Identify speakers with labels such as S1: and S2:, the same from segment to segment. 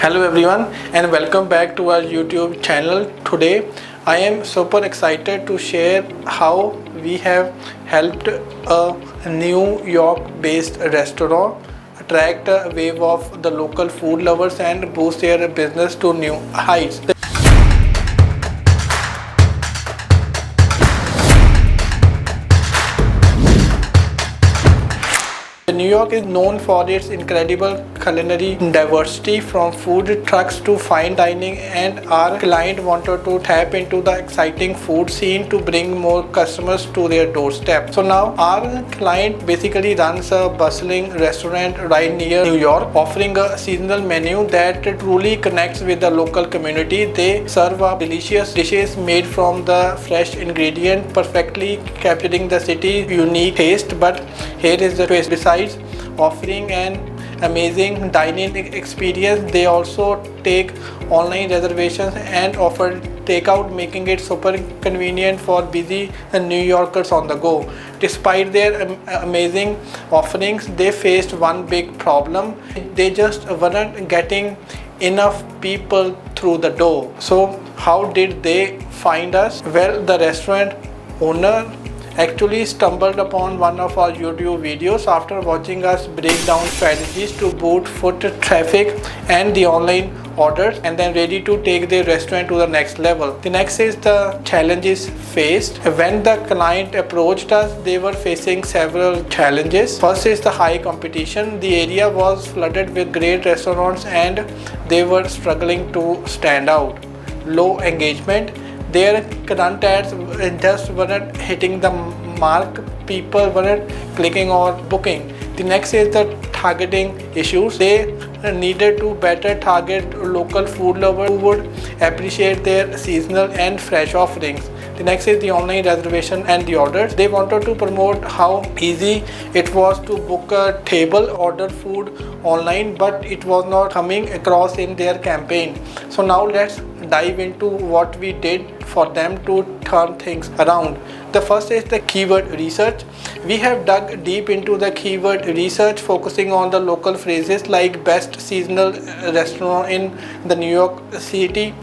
S1: Hello everyone and welcome back to our YouTube channel. Today I am super excited to share how we have helped a New York based restaurant attract a wave of the local food lovers and boost their business to new heights. New York is known for its incredible culinary diversity, from food trucks to fine dining, and our client wanted to tap into the exciting food scene to bring more customers to their doorstep. So now our client basically runs a bustling restaurant right near New York, offering a seasonal menu that truly connects with the local community. They serve up delicious dishes made from the fresh ingredient, perfectly capturing the city's unique taste. But here is the twist: besides offering an amazing dining experience, they also take online reservations and offer takeout, making it super convenient for busy New Yorkers on the go. Despite their amazing offerings, they faced one big problem: they just weren't getting enough people through the door. So how did they find us? Well, the restaurant owner actually stumbled upon one of our YouTube videos after watching us break down strategies to boost foot traffic and the online orders, and then ready to take their restaurant to the next level. The next is the challenges faced. When the client approached us, they were facing several challenges. First is the high competition. The area was flooded with great restaurants and they were struggling to stand out. Low engagement. Their current ads just weren't hitting the mark. People weren't clicking or booking. The next is the targeting issues. They needed to better target local food lovers who would appreciate their seasonal and fresh offerings. The next is the online reservation and the orders. They wanted to promote how easy it was to book a table, order food online, but it was not coming across in their campaign. So now let's dive into what we did for them to turn things around. The first is the keyword research. We have dug deep into the keyword research, focusing on the local phrases like best seasonal restaurant in the New York City,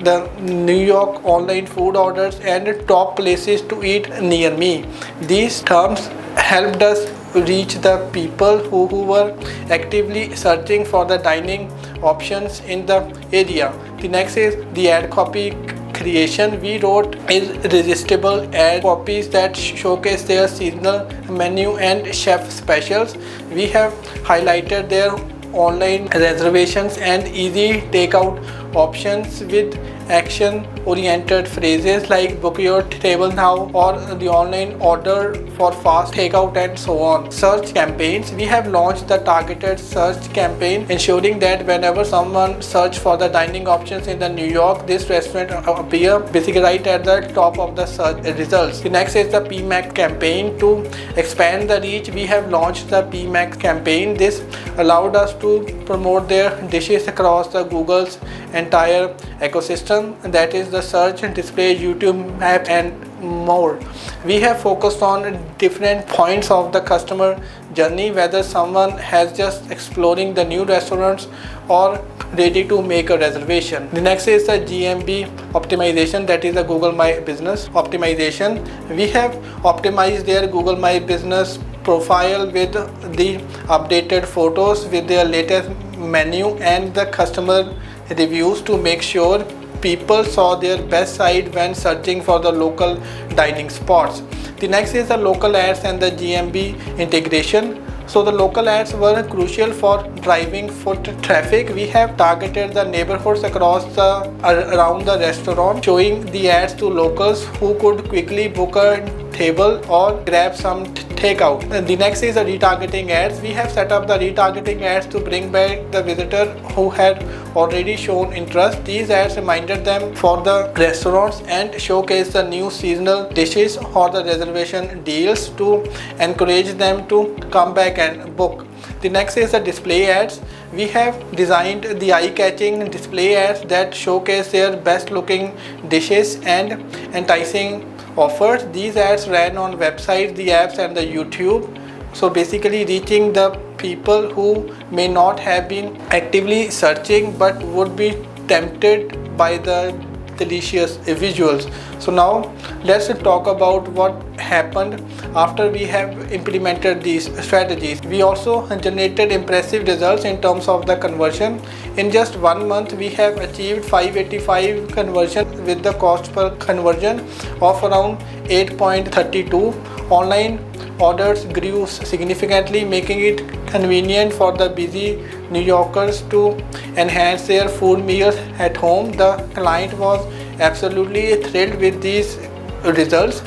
S1: the New York online food orders, and top places to eat near me. These terms helped us reach the people who were actively searching for the dining options in the area. The next is the ad copy creation. We wrote irresistible ad copies that showcase their seasonal menu and chef specials. We have highlighted their online reservations and easy takeout options with action-oriented phrases like book your table now or the online order for fast takeout and so on. Search campaigns. We have launched the targeted search campaign, ensuring that whenever someone searches for the dining options in the New York, this restaurant appear basically right at the top of the search results. The next is the PMAX campaign. To expand the reach, we have launched the PMAX campaign. This allowed us to promote their dishes across the Google's entire ecosystem, that is the search and display, YouTube map, and more. We have focused on different points of the customer journey, whether someone has just exploring the new restaurants or ready to make a reservation. The next is the GMB optimization, that is the Google My Business optimization. We have optimized their Google My Business profile with the updated photos with their latest menu and the customer reviews to make sure people saw their best side when searching for the local dining spots. The next is the local ads and the GMB integration. So the local ads were crucial for driving foot traffic. We have targeted the neighborhoods around the restaurant, showing the ads to locals who could quickly book a table or grab some takeout. And the next is the retargeting ads. We have set up the retargeting ads to bring back the visitor who had already shown interest. These ads reminded them for the restaurants and showcase the new seasonal dishes or the reservation deals to encourage them to come back and book. The next is the display ads. We have designed the eye-catching display ads that showcase their best looking dishes and enticing offers. These ads ran on websites, the apps, and the YouTube, So basically reaching the people who may not have been actively searching but would be tempted by the delicious visuals. So now let's talk about what happened after we have implemented these strategies. We also generated impressive results in terms of the conversion. In just 1 month we have achieved 585 conversion with the cost per conversion of around 8.32. Online orders grew significantly, making it convenient for the busy New Yorkers to enhance their food meals at home. The client was absolutely thrilled with these results.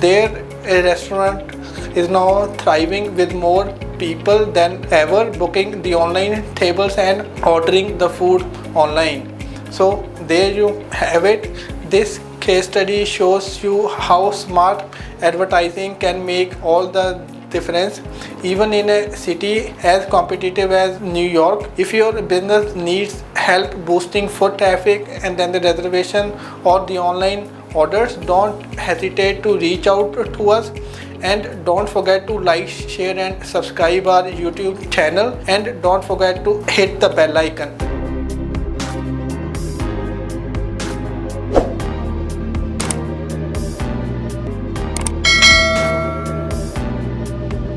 S1: Their restaurant is now thriving with more people than ever booking the online tables and ordering the food online. So there you have it. This case study shows you how smart advertising can make all the difference, even in a city as competitive as New York. If your business needs help boosting foot traffic and then the reservation or the online orders, don't hesitate to reach out to us. And don't forget to like, share and subscribe our YouTube channel, and don't forget to hit the bell icon.